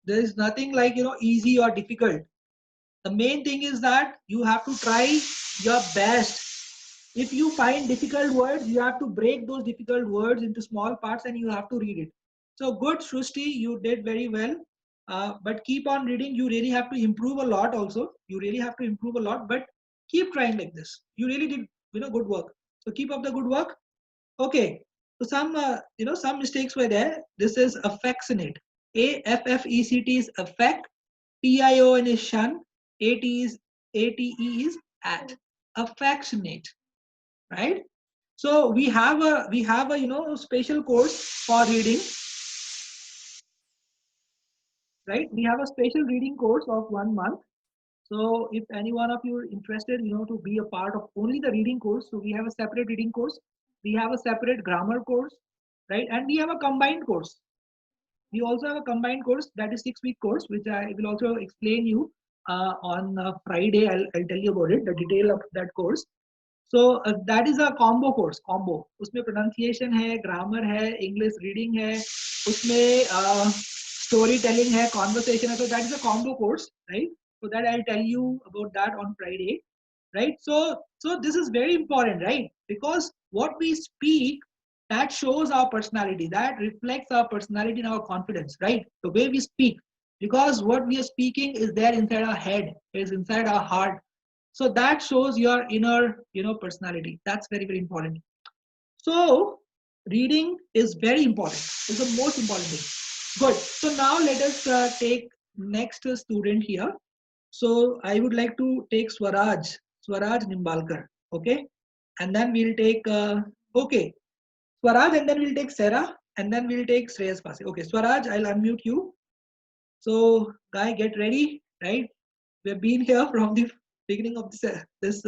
There is nothing like, easy or difficult. The main thing is that you have to try your best. If you find difficult words, you have to break those difficult words into small parts and you have to read it. So good, Shrusti, you did very well. But keep on reading. You really have to improve a lot also. You really have to improve a lot, but keep trying like this. You really did, good work. So keep up the good work. Okay. So some mistakes were there. This is affectionate. AFFECT is affect. TION is shun. ATE is at. Affectionate, right? So we have a special course for reading, right? We have a special reading course of 1 month. So if any one of you are interested, to be a part of only the reading course, so we have a separate reading course, we have a separate grammar course, right? And we have a combined course. We also have a combined course that is 6-week course, which I will also explain you on Friday. I'll tell you about it, the detail of that course. So that is a combo course. Combo उसमें pronunciation है, grammar है, English reading है, उसमें storytelling है, conversation है. So that is a combo course, right? So that I'll tell you about that on Friday, right? So this is very important, right? Because what we speak, that shows our personality, that reflects our personality and our confidence, right? The way we speak, because what we are speaking is there inside our head, is inside our heart. So that shows your inner personality. That's very, very important. So reading is very important. It's the most important thing. Good. So now let us take next student here. So I would like to take Swaraj Nimbalkar. Okay, and then we'll take okay, Swaraj, and then we'll take Sarah, and then we'll take Shreyas Pase. Okay, Swaraj, I'll unmute you. So guy, get ready, right? We've been here from the beginning of this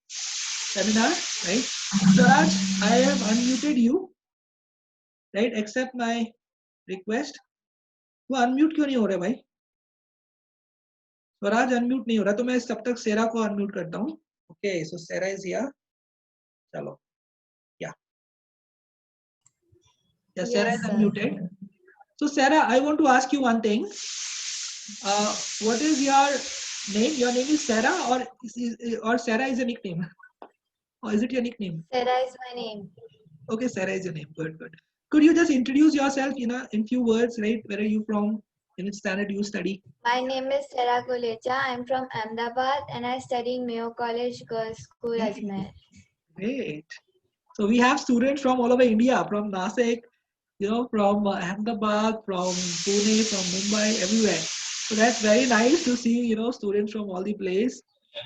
seminar, right? Swaraj, I have unmuted you, right? Accept my request. वो unmute क्यों नहीं हो रहा भाई? Swaraj unmute नहीं हो रहा, तो मैं तब तक सेरा को unmute करता हूँ. Okay, so Sarah is here. चलो, yeah. Yeah, Sarah is unmuted. So Sarah, I want to ask you one thing. What is your name? Your name is Sarah, or Sarah is a nickname? Or is it your nickname? Sarah is my name. Okay, Sarah is your name. Good, good. Could you just introduce yourself in few words, right? Where are you from? In which standard you study? My name is Sarah Golecha. I'm from Ahmedabad and I study in Mayo College Girls School, Ajmer. Great. So we have students from all over India, from Nasik, from Ahmedabad, from Pune, from Mumbai, everywhere. So that's very nice to see, students from all the place.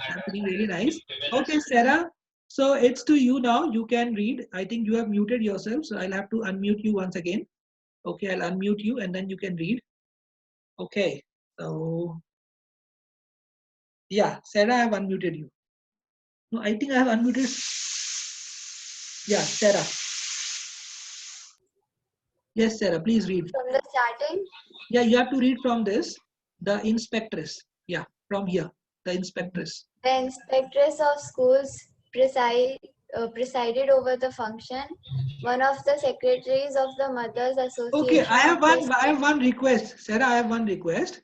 That's really nice. Okay, Sarah. So it's to you now. You can read. I think you have muted yourself, so I'll have to unmute you once again. Okay, I'll unmute you and then you can read. Okay. So yeah, Sarah, I have unmuted you. No, I think I have unmuted. Yeah, Sarah. Yes, Sarah, please read. From the starting? Yeah, you have to read from this. The inspectress. Yeah, from here. The inspectress. The inspectress of schools presided over the function. One of the secretaries of the Mothers Association. Okay, I have one request. Sarah, I have one request.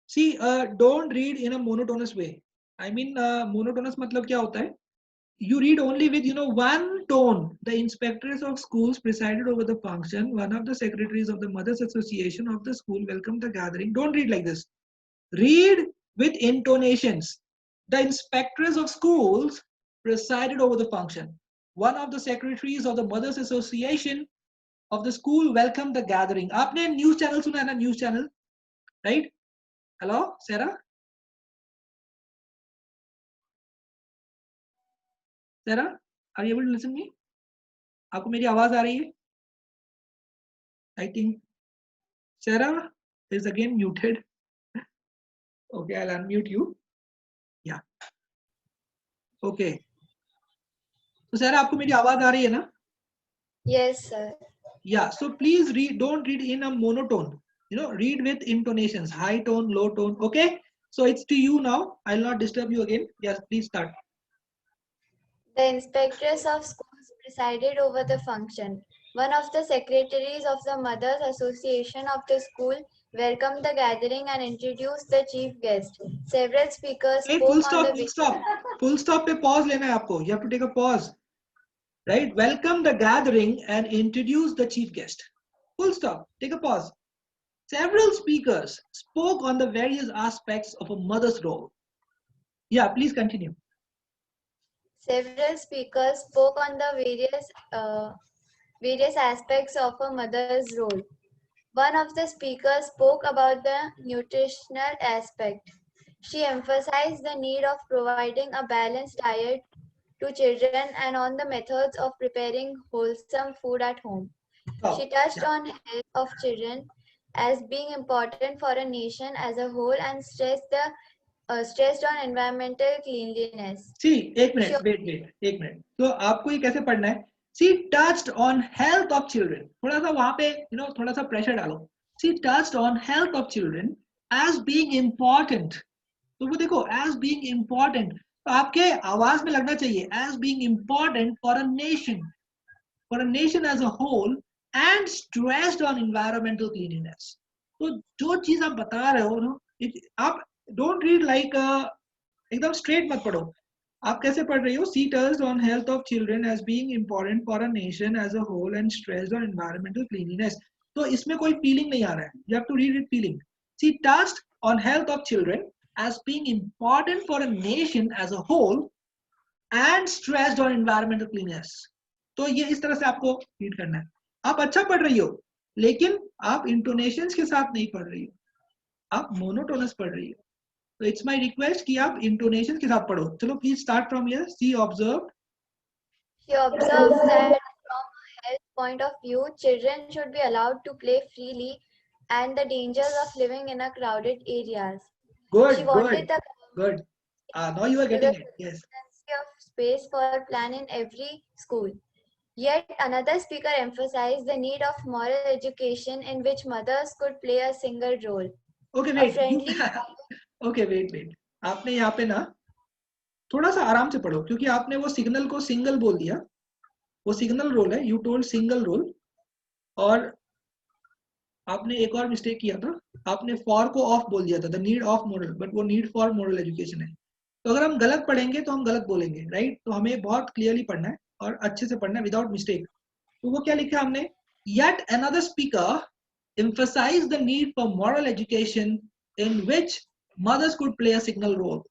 See, don't read in a monotonous way. I mean, monotonous matlab kya hota hai? You read only with one tone. The inspectress of schools presided over the function. One of the secretaries of the Mothers Association of the school welcomed the gathering. Don't read like this. Read with intonations. The inspectress of schools presided over the function. One of the secretaries of the Mothers Association of the school welcomed the gathering. आपने news channel सुना है ना, news channel, right? Hello, Sarah? Sarah, are you able to listen to me? आपको मेरी आवाज आ रही है? I think Sarah is again muted. Okay, I'll unmute you. Yeah. Okay. So Sarah, आपको मेरी आवाज आ रही है ना? Yes, sir. Yeah. So please read. Don't read in a monotone. Read with intonations, high tone, low tone. Okay. So it's to you now. I'll not disturb you again. Yes, please start. The inspectress of schools presided over the function. One of the secretaries of the Mothers Association of the school welcomed the gathering and introduced the chief guest. Several speakers Hey, spoke full on stop, the full stop. Full stop पे pause लेना है आपको. You have to take a pause. Right? Welcome the gathering and introduce the chief guest. Full stop. Take a pause. Several speakers spoke on the various aspects of a mother's role. Yeah, please continue. Several speakers spoke on the various aspects of a mother's role. One of the speakers spoke about the nutritional aspect. She emphasized the need of providing a balanced diet to children and on the methods of preparing wholesome food at home. Stop. She touched Yeah. on health of children as being important for a nation as a whole and stressed on environmental cleanliness. See, एक minute, wait, एक minute. तो आपको ये कैसे पढ़ना है? She touched on health of children. थोड़ा सा वहाँ पे, थोड़ा सा pressure डालो. She touched on health of children as being important. तो वो देखो, as being important. तो आपके आवाज में लगना चाहिए, as being important for a nation as a whole, and stressed on environmental cleanliness. तो जो चीज आप बता रहे हो ना, आप don't read like एकदम straight मत पढ़ो. आप कैसे पढ़ रही हो? She touched on health of children as being important for a nation as a whole and stressed on environmental cleanliness. तो इसमें कोई feeling नहीं आ रहा है. You have to read it feeling. She touched on health of children as being important for a nation as a whole and stressed on environmental cleanliness. तो ये इस तरह से आपको रीड करना है. आप अच्छा पढ़ रही हो, लेकिन आप इंटोनेशंस के साथ नहीं पढ़ रही हो, आप मोनोटोनस पढ़ रही हो. So it's my request कि आप intonation के साथ पढ़ो. चलो please start from here. She observed that from a health point of view, children should be allowed to play freely and the dangers of living in a crowded areas. Good, She wanted the good. Now you are getting it. Yes. of space for a plan in every school. Yet another speaker emphasized the need of moral education in which mothers could play a single role. Okay, wait. Okay, wait. आपने यहाँ पे ना थोड़ा सा आराम से पढ़ो, क्योंकि आपने वो सिग्नल को सिंगल बोल दिया. वो सिग्नल रोल है. You told single roll. और आपने एक और मिस्टेक किया था. आपने फॉर को ऑफ बोल दिया था, the need of moral, but वो नीड फॉर मोरल एजुकेशन है. तो अगर हम गलत पढ़ेंगे तो हम गलत बोलेंगे, राइट? तो हमें बहुत क्लियरली पढ़ना है और अच्छे से पढ़ना है विदाउट मिस्टेक. तो वो क्या लिखा हमने? Yet another speaker emphasized the need for moral education in which mothers could play a signal role.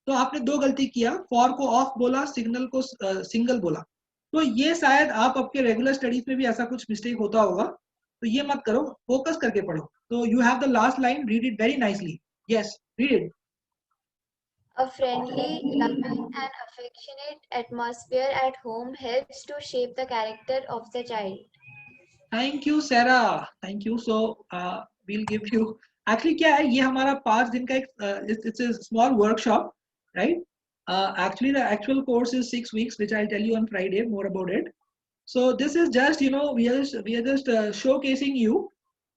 तो आपने दो गलती किया, फॉर को ऑफ बोला, सिग्नल को सिंगल बोला. तो ये शायद आप आपके रेगुलर स्टडीज में भी ऐसा कुछ मिस्टेक होता होगा, तो ये मत करो, फोकस करके पढ़ो. तो you have the last line, read it very nicely. Yes, read it. A friendly, loving and affectionate atmosphere at home helps to shape the character of the child. Thank you, Sarah. Thank you. So we'll give you. Actually, क्या है ये हमारा 5 दिन का एक it's a small workshop, right? Actually, the actual course is 6 weeks, which I'll tell you on Friday more about it. So this is just we are just showcasing you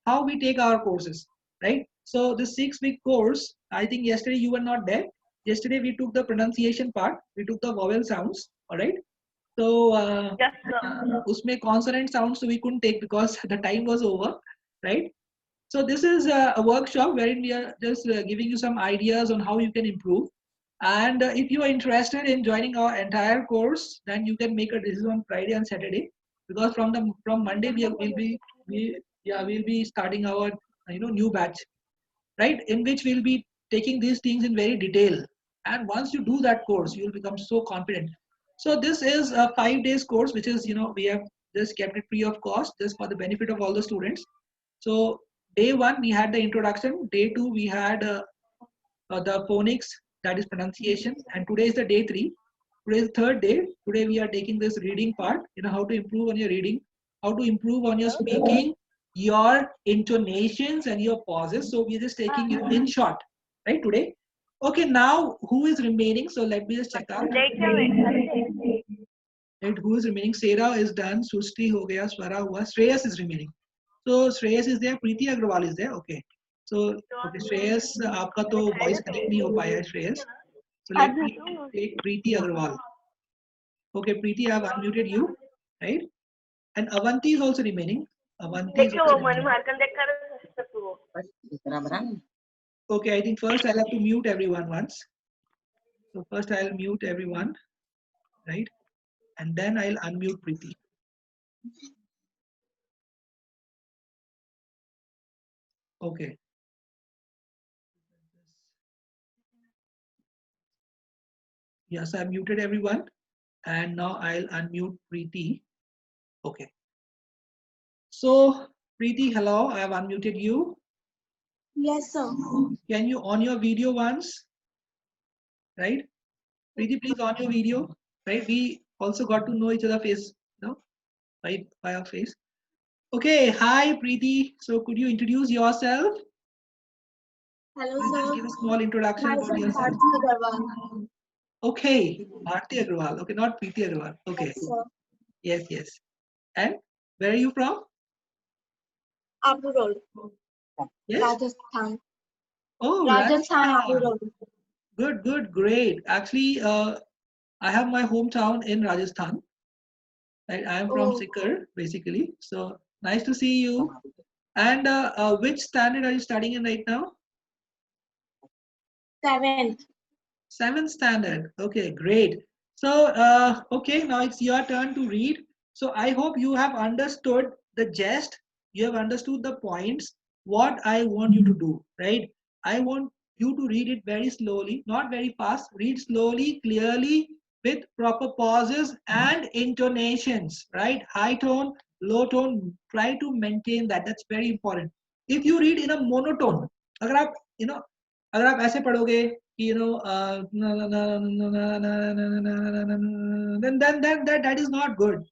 how we take our courses, right? So the 6-week course, I think yesterday you were not there. Yesterday we took the pronunciation part, we took the vowel sounds, all right? So usme consonant sounds we couldn't take because the time was over, right? So this is a workshop wherein we are just giving you some ideas on how you can improve. And if you are interested in joining our entire course, then you can make a decision on Friday and Saturday, because from Monday we'll be starting our new batch, right? In which we'll be taking these things in very detail. And once you do that course, you will become so confident. So this is a 5 days course, which is we have just kept it free of cost, just for the benefit of all the students. So day 1 we had the introduction, day 2 we had the phonics, that is pronunciation, and today is the day 3. Today is the 3rd day. Today we are taking this reading part, how to improve on your reading, how to improve on your speaking, your intonations and your pauses. So we are just taking it in short, right, today. Okay, now who is remaining? So let me just check out. Right, who is remaining? Sarah is done, Sushti ho gaya, Swara hua, Shreyas is remaining. So Shreyas is there, Preeti Agrawal is there. Okay. So okay, Shreyas, आपका तो voice connect नहीं हो पाया है, Shreyas. So let me take Preeti Agrawal. Okay, Preeti, I have unmuted you, right? And Avanti is also remaining. Avanti is also remaining. Okay, I think first I'll have to mute everyone once. So first I'll mute everyone, right? And then I'll unmute Preeti. Okay. Yes, I muted everyone. And now I'll unmute Preeti. Okay. So Preeti, hello, I have unmuted you. Yes, sir. Can you on your video once? Right? Preeti, please on your video. Right? We also got to know each other face, by our face. Okay, hi Preeti. So could you introduce yourself? Hello, Just sir. give a small introduction about Myself, yourself. Bharti Agarwal. Okay, Bharti Agrawal. Okay, not Preeti Agrawal. Okay, Yes, sir. yes, yes. And where are you from? Abu Road, Yes. Rajasthan. Oh, Rajasthan, Abu Rajasthan. Road. Good, good, great. Actually, I have my hometown in Rajasthan. Right? I am from Oh, Sikar, basically. So nice to see you. And which standard are you studying in right now? 7th. Seventh standard. Okay, great. So, okay, now it's your turn to read. So I hope you have understood the gist. You have understood the points. What I want you to do, right? I want you to read it very slowly, not very fast. Read slowly, clearly, with proper pauses and intonations, right? High tone, low tone. Try to maintain that. That's very important. If you read in a monotone, अगर आप अगर आप ऐसे पढ़ोगे then that is not good.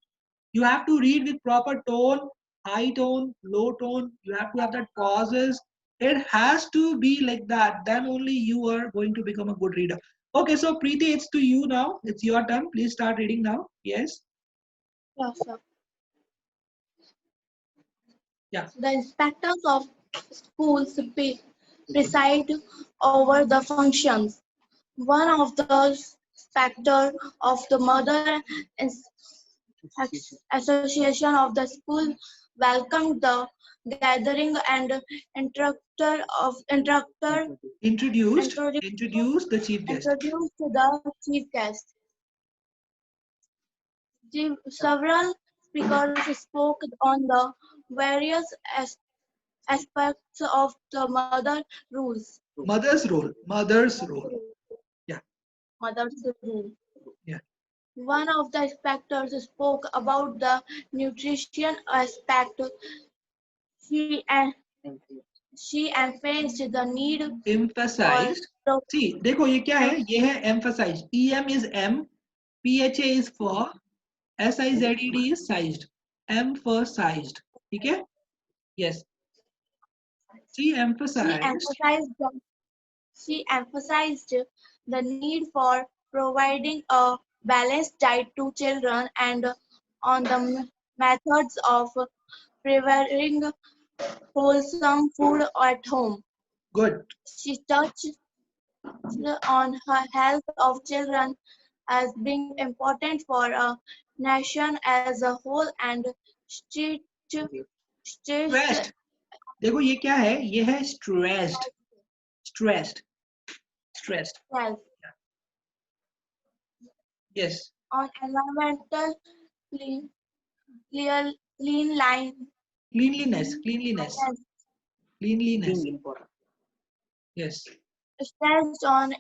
You have to read with proper tone, high tone, low tone. You have to have that pauses. It has to be like that. Then only you are going to become a good reader. Okay, so Preeti, it's to you now. It's your turn. Please start reading now. Yes. Yes, sir. Yeah. The inspectors of schools preside over the functions. One of the inspector of the Mother Association of the school welcomed the gathering and Introduced introduced the chief guest. the chief guest. Several speakers spoke on the various aspects of the mother rules. Mother's role. Yeah. Mother's rule. Yeah. One of the speakers spoke about the nutrition aspect. She and she emphasized the need for Emphasized. See, देखो ये क्या है? ये है emphasized. EM is M, PHA is for, SIZED is sized. Emphasized. ठीक है? Yes. She emphasized. she emphasized the need for providing a balanced diet to children and on the methods of preparing wholesome food at home. Good. She touched on her health of children as being important for a nation as a whole and stressed Stressed. देखो ये क्या है? ये है stressed. Stressed. Stressed. health Yes. on environmental clean, clean line Cleanliness. Cleanliness. Cleanliness. Yes. stressed on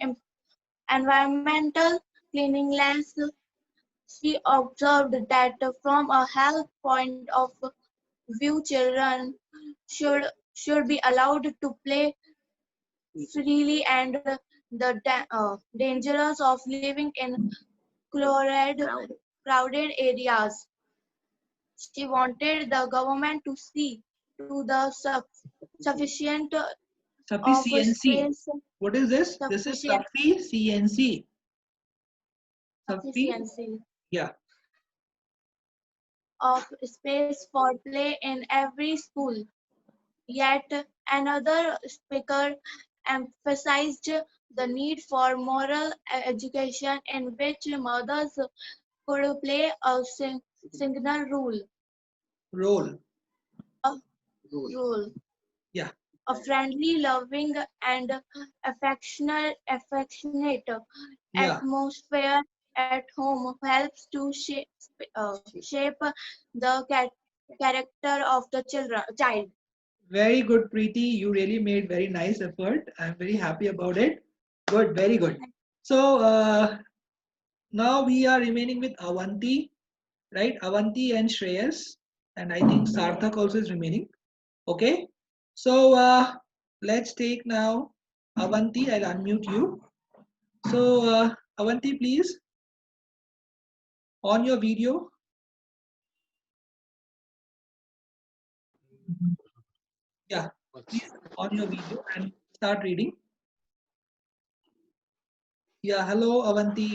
environmental cleanliness. She observed that from a health point of view, children should be allowed to play freely and the dangers of living in crowded areas. She wanted the government to see to the sufficient of Sufficiency. space What is this? This is sufficient sufficiency. sufficiency Yeah. of space for play in every school. Yet another speaker emphasized the need for moral education in which mothers could play a signal role. Role. A role. Yeah. A friendly, loving, and affectionate Yeah. atmosphere at home helps to shape the character of the child. Very good, Preeti. You really made very nice effort. I'm very happy about it. Good, very good. So now we are remaining with Avanti, right? Avanti and Shreyas, and I think Sarthak also is remaining. Okay. So let's take now Avanti. I'll unmute you. So Avanti, please on your video. Yeah, please on your video and start reading. Yeah, hello Avanti.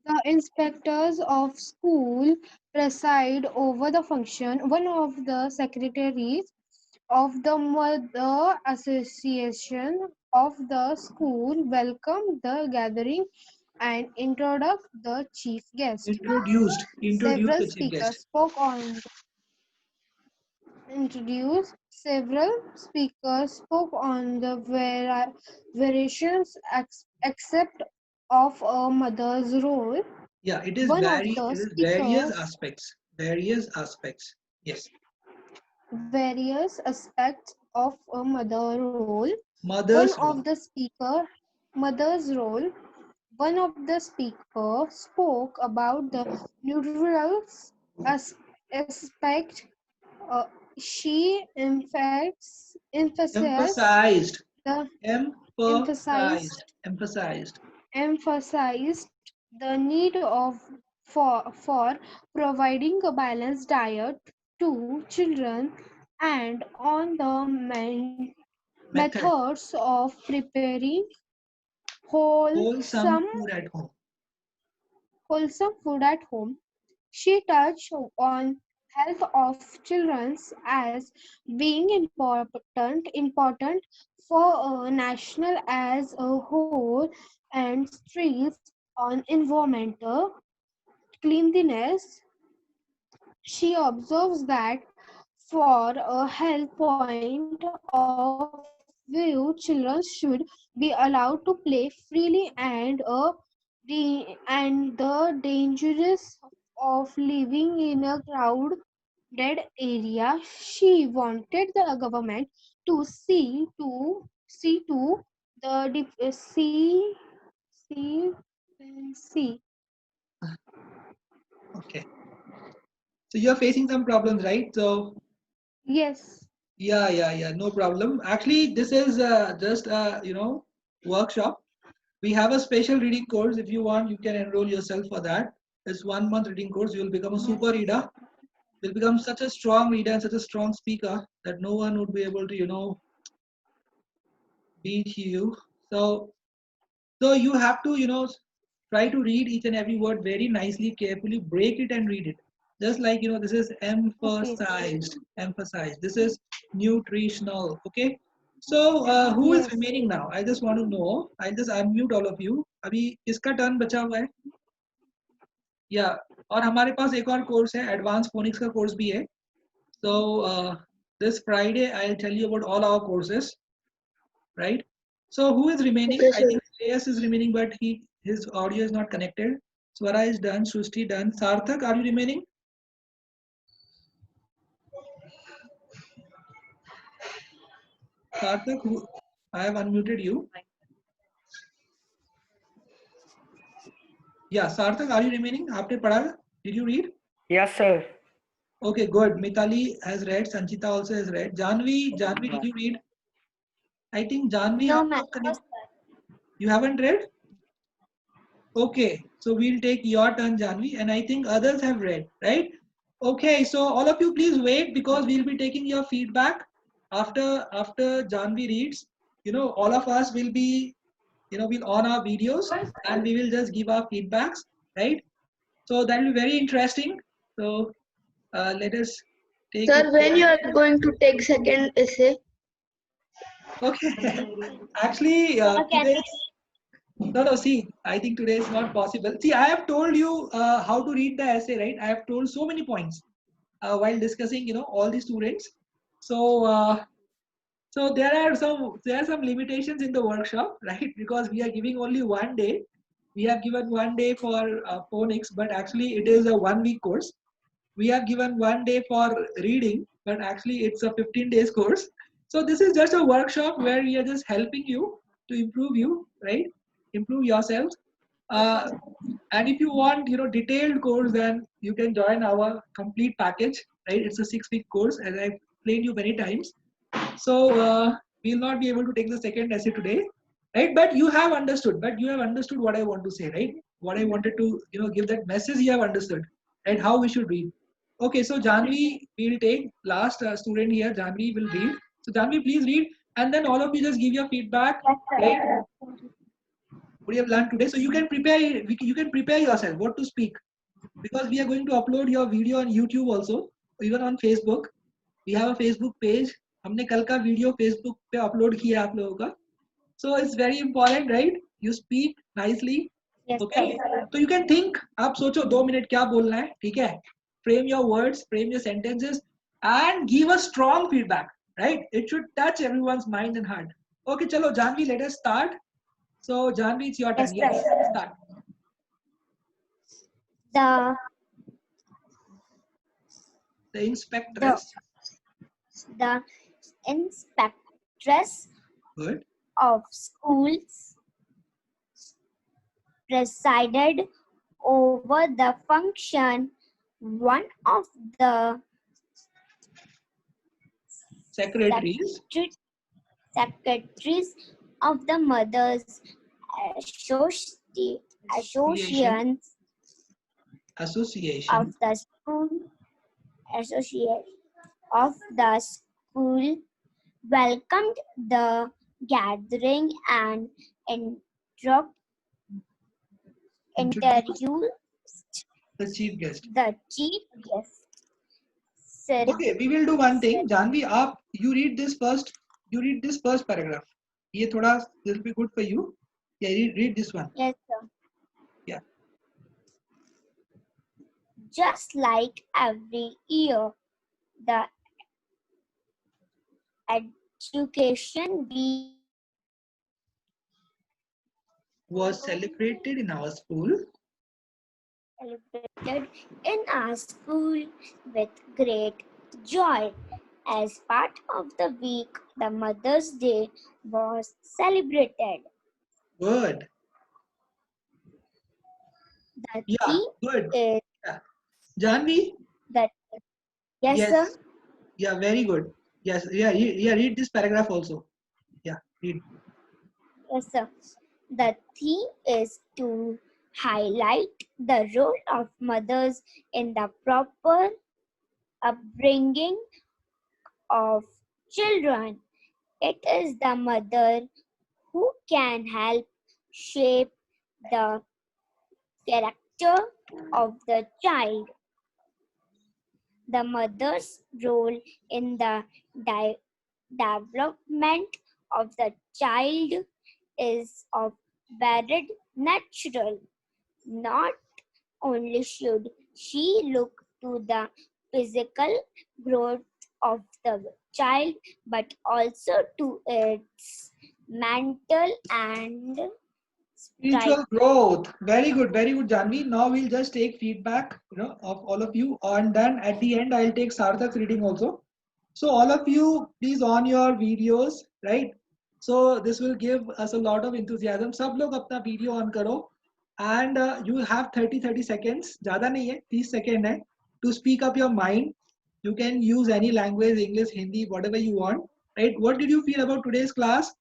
The inspectors of school preside over the function. One of the secretaries of the Mother Association of the school welcomed the gathering and introduced the chief guest. Introduce Several the chief speakers guest. spoke on introduced. Several speakers spoke on the variations except of a mother's role. Yeah, One of the it is various speakers aspects. Various aspects. Yes. various aspects of a mother role. One Mother's of role. the speaker mother's role. One of the speaker spoke about the neutral aspect. Uh, she Emphasized. the emphasized Emphasized. Emphasized. emphasized the need of for providing a balanced diet to children and on the Method. methods of preparing Wholesome wholesome food at home. wholesome food at home. She touched on health of children as being important for a national as a whole and stressed on environmental cleanliness. She observes that for a health point of view, children should be allowed to play freely and the dangers of living in a crowded area. She wanted the government to see to the see. Okay. So you're facing some problems, right? So Yes. yeah. No problem. Actually, this is just a workshop. We have a special reading course. If you want, you can enroll yourself for that. It's 1 month reading course. You will become a super reader. You'll become such a strong reader and such a strong speaker that no one would be able to, beat you. So you have to, try to read each and every word very nicely, carefully, break it and read it. Just like, this is Okay. emphasized. This is nutritional. Okay. So who is Yes. remaining now? I just want to know. I just unmute all of you. अभी किसका turn बचा हुआ है? या और हमारे पास एक और कोर्स है, एडवांस फोनिक्स का कोर्स भी है. So this Friday I'll tell you about all our courses, right? So who is remaining? Okay, I sir. think Shreyas is remaining, but his audio is not connected. Swara is done. Srushti done. Sarthak, are you remaining? Sarthak, I have unmuted you. Yeah, Sarthak, are you remaining? आपने पढ़ा? Did you read? Yes, sir. Okay, good. Mitali has read. Sanchita also has read. Janvi, did you read? I think Janvi, No, आप ma'am. तो you haven't read? Okay, so we'll take your turn, Janvi, and I think others have read, right? Okay, so all of you please wait because we'll be taking your feedback after Janvi reads. All of us will be, we'll on our videos and we will just give our feedbacks, right? So that will be very interesting. So let us take it. Sir, when you are going to take second essay? Okay, actually today. No, see, I think today is not possible. See, I have told you how to read the essay, right? I have told so many points while discussing, all the students. So so there are some limitations in the workshop, right? Because we are giving only 1 day. We have given 1 day for phonics, but actually it is a 1 week course. We have given 1 day for reading, but actually it's a 15 days course. So this is just a workshop where we are just helping you to improve you, right? Improve yourselves. Uh, and if you want, detailed course, then you can join our complete package, right? It's a 6 week course, as I've explained you many times. So we'll not be able to take the second essay today, right? But you have understood. But you have understood what I want to say, right? What I wanted to, give that message. You have understood, right? How we should read. Okay, so Janvi will take last student here. Janvi will read. So Janvi, please read, and then all of you just give your feedback, right? What you have learned today. So you can prepare. You can prepare yourself what to speak, because we are going to upload your video on YouTube also, even on Facebook. We have a Facebook page. हमने कल का video Facebook पे upload किया आप लोगों का. So it's very important, right? You speak nicely. Yes, Okay. sir. So you can think. आप सोचो 2 मिनट क्या बोलना है, ठीक है? Frame your words, frame your sentences, and give a strong feedback. Right? It should touch everyone's mind and heart. Okay, चलो Janvi, let us start. So Janvi, it's your turn. Yes, Yes, sir. start. The The inspectress. the inspectress Good. of schools presided over the function. One of the Secretaries. secretaries of the Mothers Association Association. of the school associate of the school welcomed the gathering and interviewed The chief guest. the chief guest. Sir, Okay, we will do one thing. Janvi, you read this first. You read this first paragraph. ये थोड़ा will be good for you. Yeah, read this one. yes, sir. Yeah. Just like every year, the education week Was celebrated in our school. celebrated in our school with great joy. As part of the week, the Mother's Day was celebrated. Good. The Yeah, theme good. is Yeah. Janvi. that yes, Yes. sir. Yeah, very good. Yes. Yeah. Read this paragraph also. Yeah. Read. Yes, sir. The theme is to highlight the role of mothers in the proper upbringing of children. It is the mother who can help shape the character of the child. The mother's role in the development of the child is of varied natural. Not only should she look to the physical growth of the child, but also to its mental and Spiritual growth. Very good, Janvi. Now we'll just take feedback, of all of you, and then at the end I'll take Sarthak's reading also. So all of you, please on your videos, right? So this will give us a lot of enthusiasm. सब लोग अपना video on करो, and you have 30 seconds. ज़्यादा नहीं है, 30 seconds है, to speak up your mind. You can use any language, English, Hindi, whatever you want, right? What did you feel about today's class,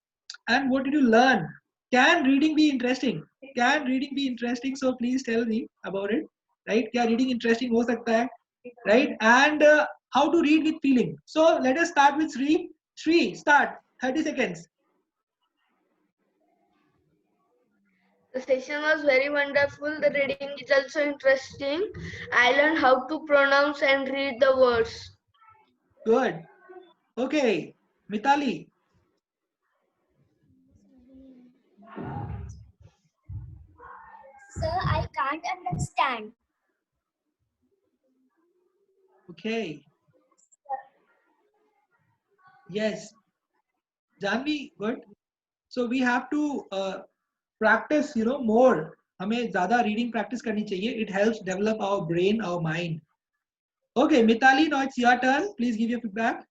and what did you learn? Can reading be interesting? Can reading be interesting? So please tell me about it, right? क्या reading interesting हो सकता है, right? And how to read with feeling. So let us start with Sri. Sri, start. 30 seconds. The session was very wonderful. The reading is also interesting. I learned how to pronounce and read the words. Good. Okay, Mitali. Sir, I can't understand. Okay. Yes, Janvi, good. So we have to practice, more. हमें ज़्यादा reading practice करनी चाहिए. It helps develop our brain, our mind. Okay, Mitali, now it's your turn. Please give your feedback.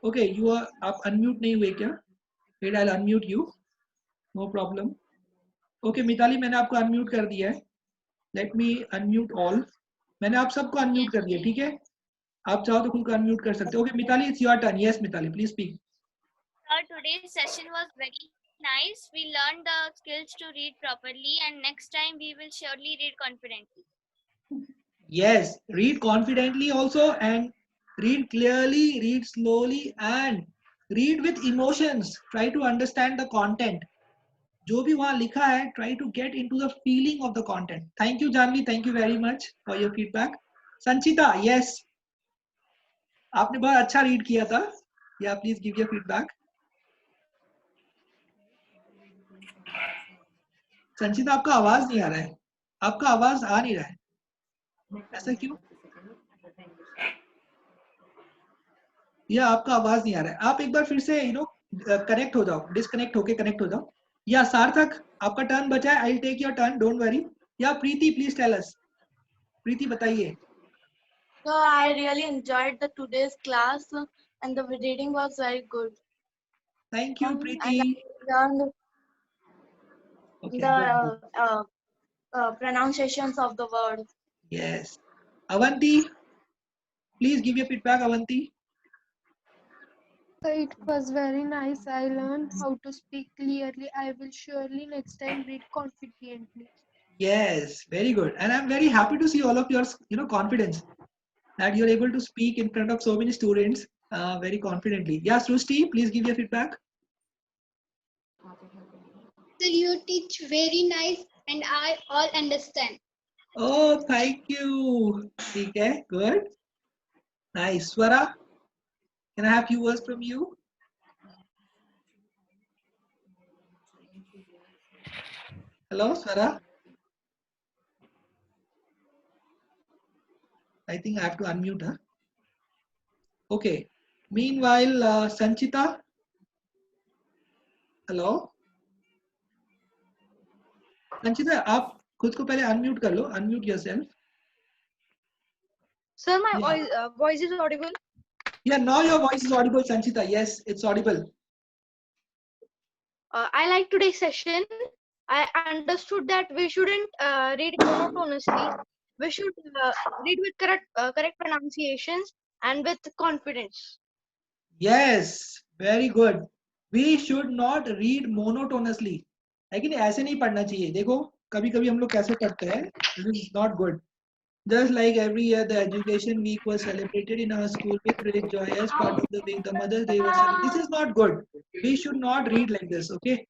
Okay, you are आप unmute नहीं हुए क्या? Wait, I'll unmute you. No problem. Okay, Mitali मैंने आपको unmute कर दिया है. Let me unmute all. मैंने आप सबको unmute कर दिया, ठीक है? आप चाहो तो खुद को unmute कर सकते हो. Okay, Mitali, it's your turn. Yes, Mitali, please speak. Today's session was very nice. We learned the skills to read properly, and next time we will surely read confidently. Yes, read confidently also, and read clearly, read slowly, and read with emotions. Try to understand the content. जो भी वहाँ लिखा है, try to get into the feeling of the content. Thank you, Janvi. Thank you very much for your feedback. Sanchita, yes. आपने बहुत अच्छा read किया था. Yeah, please give your feedback. संचिता, आपका आवाज नहीं आ रहा है. आपका आवाज आ नहीं रहा है. ऐसा क्यों? या आपका आवाज नहीं आ रहा है. आप एक बार फिर से कनेक्ट हो जाओ, डिस्कनेक्ट होके कनेक्ट हो जाओ. या सार्थक, आपका टर्न बचा है. I will take your turn, don't worry. या प्रीति, प्लीज टेल अस. प्रीति बताइए. So I really enjoyed the today's class and the reading was very good. Thank you, And Preeti. I learned Okay, the good. pronunciations of the words. Yes. Avanti, please give your feedback, Avanti. So it was very nice. I learned how to speak clearly. I will surely next time read confidently. Yes, very good. And I'm very happy to see all of your, confidence that you're able to speak in front of so many students very confidently. Yeah, Srusti, please give your feedback. So you teach very nice, and I all understand. Oh, thank you. Okay, good. Nice. Swara, can I have few words from you? Hello, Swara. I think I have to unmute her. Okay. Meanwhile, Sanchita. Hello. Sanchita, आप खुद को पहले unmute कर लो. Unmute yourself. Sir, my Yeah. voice is audible. Yeah, now your voice is audible, Sanchita. Yes, it's audible. I like today's session. I understood that we shouldn't read monotonously. We should read with correct pronunciations and with confidence. Yes, very good. We should not read monotonously. लेकिन ऐसे नहीं पढ़ना चाहिए. देखो कभी कभी हम लोग कैसे पढ़ते हैं. This is not good. Just like every year, the Education Week was celebrated in our school with great joy as part of the week. The Mother's Day was celebrated. This is not good. We should not read like this, okay?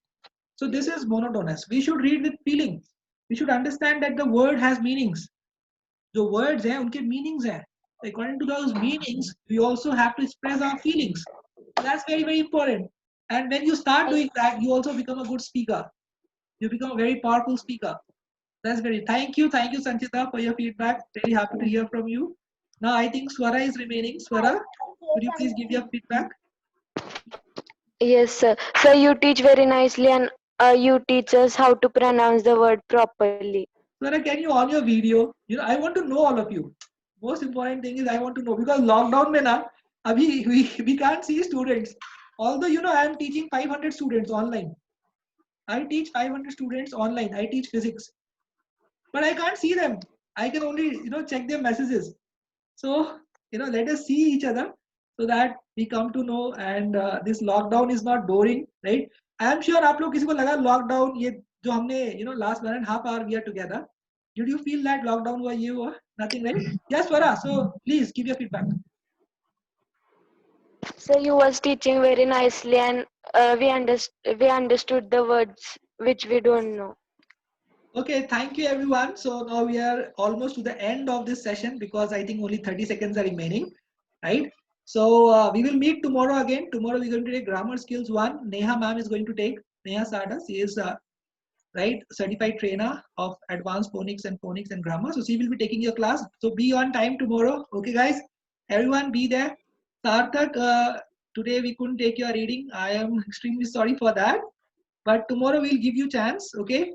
So this is monotonous. We should read with feeling. We should understand that the word has meanings. जो words हैं, उनके meanings हैं. According to those meanings, we also have to express our feelings. That's very, very important. And when you start doing that, you also become a good speaker. You become a very powerful speaker. That's very. Thank you, Sanchita, for your feedback. Very happy to hear from you. Now I think Swara is remaining. Swara, could you please give your feedback? Yes, sir. Sir, you teach very nicely, and you teach us how to pronounce the word properly. Swara, can you on your video? I want to know all of you. Most important thing is I want to know, because lockdown mein na, abhi we can't see students. Although I am teaching 500 students online. I teach 500 students online. I teach physics, but I can't see them. I can only check their messages. So let us see each other so that we come to know. And this lockdown is not boring, right? I am sure आप लोग किसी को लगा lockdown ये जो हमने last 1.5 hour we are together. Did you feel that lockdown was you or nothing, right? Yes, Swara. So please give your feedback. So you was teaching very nicely, and we understood the words which we don't know. Okay, thank you everyone. So now we are almost to the end of this session, because I think only 30 seconds are remaining, right? So we will meet tomorrow again. Tomorrow we're going to take grammar skills 1. Neha ma'am is going to take. Neha Sarda, she is right certified trainer of advanced phonics and grammar. So she will be taking your class. So be on time tomorrow. Okay guys. Everyone be there. Sarthak, today we couldn't take your reading. I am extremely sorry for that. But tomorrow we'll give you chance, okay?